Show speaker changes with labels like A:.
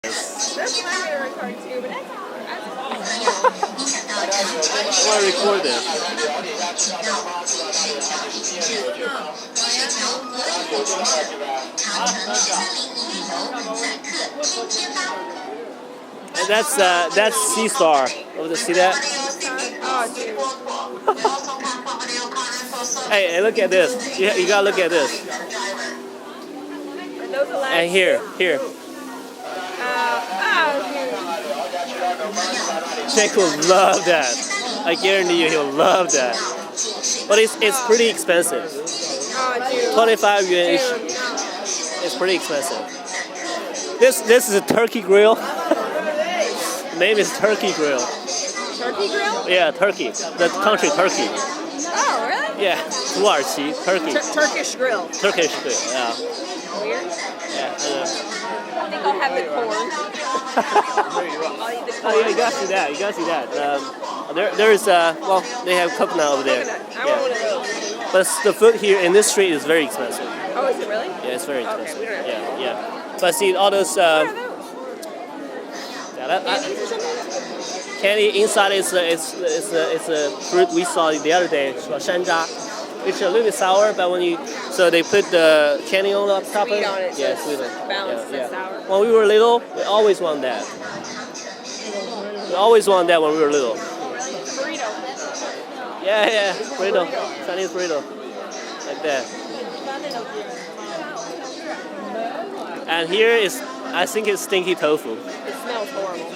A: That's my favorite cartoon, but that's
B: I want to record this. And that's Sea Star. Over to see that?
A: oh, dude.
B: Hey, look at this. You gotta look at this.
A: And those are
B: And here.
A: dude.
B: Jake will love that. I guarantee you, he'll love that. But it's pretty expensive.
A: Oh, dude.
B: 25 yuan each.
A: Dude.
B: It's pretty expensive. This is a turkey grill. Name is Turkey Grill.
A: Turkey grill?
B: Yeah, Turkey. The country Turkey.
A: Oh, really?
B: Yeah, Turkey.
A: Turkish grill.
B: Turkish grill. Yeah.
A: Weird.
B: Yeah.
A: I think I'll have the corn. I'll eat the corn.
B: Oh yeah, you gotta see that. You gotta see that. There's well, they have coconut over there.
A: Coconut. I want one of those.
B: But the food here in this street is very expensive.
A: Oh, is it really?
B: Yeah, it's very expensive.
A: Okay, we don't have
B: Yeah. So I see all those.
A: What are those?
B: Candies or something? Candy inside is a fruit we saw the other day. It's called shanzha. It's a little bit sour, but so they put the candy on the top of it.
A: Sweet on it, so
B: Yeah,
A: it's
B: sweet on it.
A: balanced and sour.
B: When we were little, we always want that. We always want that when we were little.
A: Burrito.
B: Yeah, burrito, Chinese burrito, like that. And here is, I think it's stinky tofu.
A: It smells horrible.